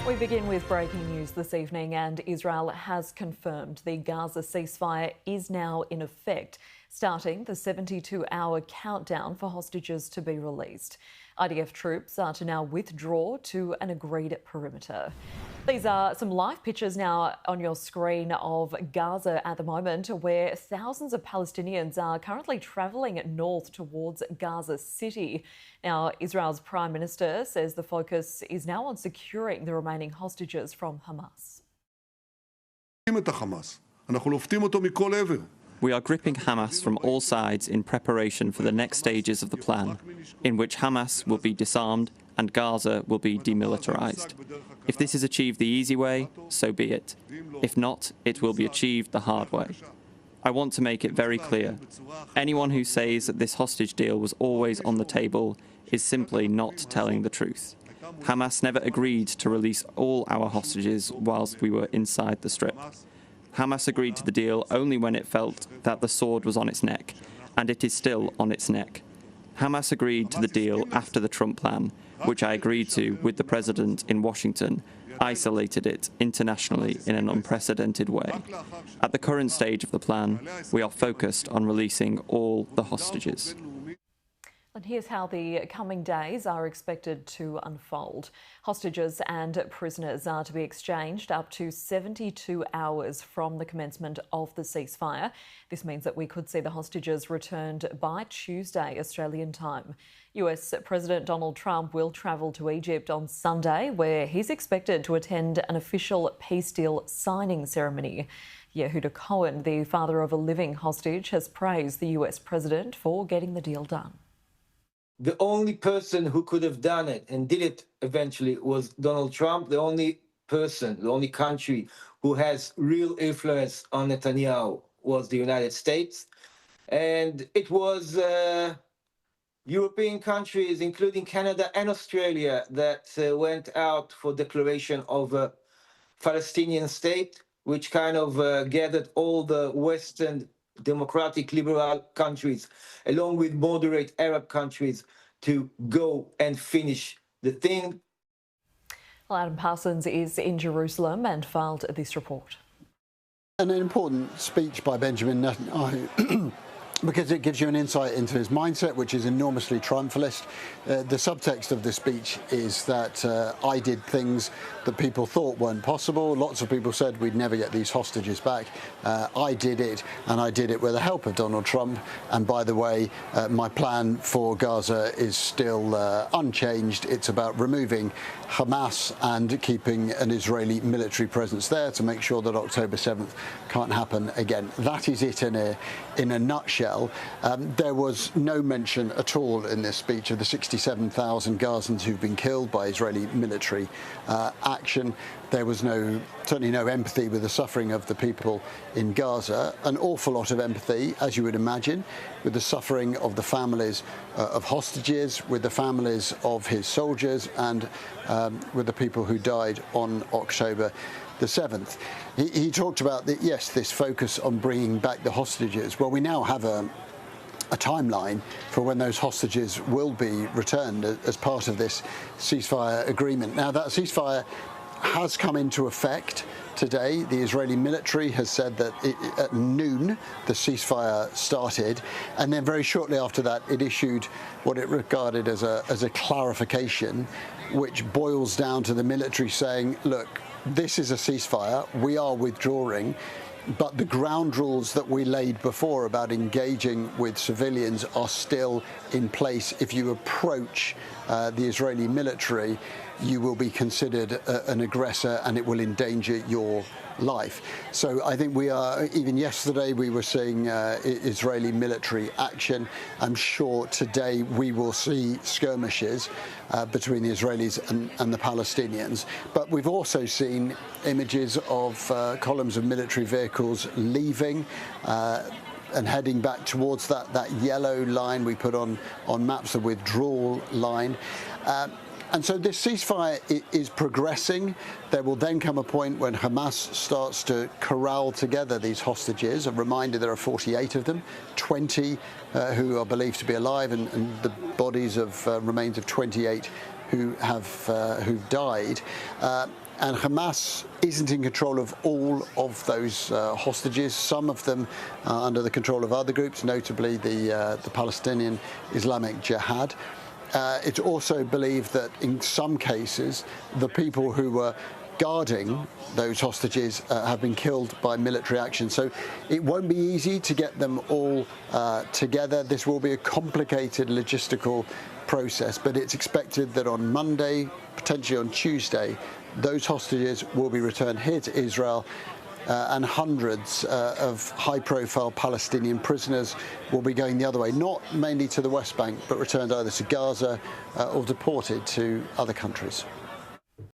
We begin with breaking news this evening, and Israel has confirmed the Gaza ceasefire is now in effect, starting the 72-hour countdown for hostages to be released. IDF troops are to now withdraw to an agreed perimeter. These are some live pictures now on your screen of Gaza at the moment, where thousands of Palestinians are currently travelling north towards Gaza City. Now, Israel's Prime Minister says the focus is now on securing the remaining hostages from Hamas. We are gripping Hamas from all sides in preparation for the next stages of the plan, in which Hamas will be disarmed and Gaza will be demilitarized. If this is achieved the easy way, so be it. If not, it will be achieved the hard way. I want to make it very clear. Anyone who says that this hostage deal was always on the table is simply not telling the truth. Hamas never agreed to release all our hostages whilst we were inside the Strip. Hamas agreed to the deal only when it felt that the sword was on its neck, and it is still on its neck. Hamas agreed to the deal after the Trump plan, which I agreed to with the president in Washington, isolated it internationally in an unprecedented way. At the current stage of the plan, we are focused on releasing all the hostages. And here's how the coming days are expected to unfold. Hostages and prisoners are to be exchanged up to 72 hours from the commencement of the ceasefire. This means that we could see the hostages returned by Tuesday, Australian time. US President Donald Trump will travel to Egypt on Sunday, where he's expected to attend an official peace deal signing ceremony. Yehuda Cohen, the father of a living hostage, has praised the US president for getting the deal done. The only person who could have done it and did it eventually was Donald Trump, the only person, the only country who has real influence on Netanyahu was the United States. And it was European countries, including Canada and Australia, that went out for declaration of a Palestinian state, which kind of gathered all the Western democratic liberal countries, along with moderate Arab countries, to go and finish the thing. Well, Adam Parsons is in Jerusalem and filed this report. An important speech by Benjamin Netanyahu because it gives you an insight into his mindset, which is enormously triumphalist. The subtext of the speech is that I did things that people thought weren't possible. Lots of people said we'd never get these hostages back. I did it, and I did it with the help of Donald Trump. And by the way, my plan for Gaza is still unchanged. It's about removing Hamas and keeping an Israeli military presence there to make sure that October 7th can't happen again. That is it in a nutshell. There was no mention at all in this speech of the 67,000 Gazans who've been killed by Israeli military action. There was certainly no empathy with the suffering of the people in Gaza. An awful lot of empathy, as you would imagine, with the suffering of the families of hostages, with the families of his soldiers, and with the people who died on October the 7th. He talked about, this focus on bringing back the hostages. Well, we now have a timeline for when those hostages will be returned as part of this ceasefire agreement. Now, that ceasefire has come into effect today. The Israeli military has said that at noon the ceasefire started, and then very shortly after that it issued what it regarded as a clarification, which boils down to the military saying, look, this is a ceasefire, we are withdrawing, but the ground rules that we laid before about engaging with civilians are still in place. If you approach the Israeli military, you will be considered an aggressor and it will endanger your life. So I think we are, even yesterday we were seeing Israeli military action. I'm sure today we will see skirmishes between the Israelis and the Palestinians. But we've also seen images of columns of military vehicles leaving and heading back towards that yellow line we put on maps, the withdrawal line. And so this ceasefire is progressing. There will then come a point when Hamas starts to corral together these hostages. A reminder, there are 48 of them, 20 who are believed to be alive, and the bodies of remains of 28 who've died. And Hamas isn't in control of all of those hostages. Some of them are under the control of other groups, notably the Palestinian Islamic Jihad. It's also believed that in some cases, the people who were guarding those hostages have been killed by military action. So it won't be easy to get them all together. This will be a complicated logistical process, but it's expected that on Monday, potentially on Tuesday, those hostages will be returned here to Israel, and hundreds of high-profile Palestinian prisoners will be going the other way, not mainly to the West Bank, but returned either to Gaza or deported to other countries.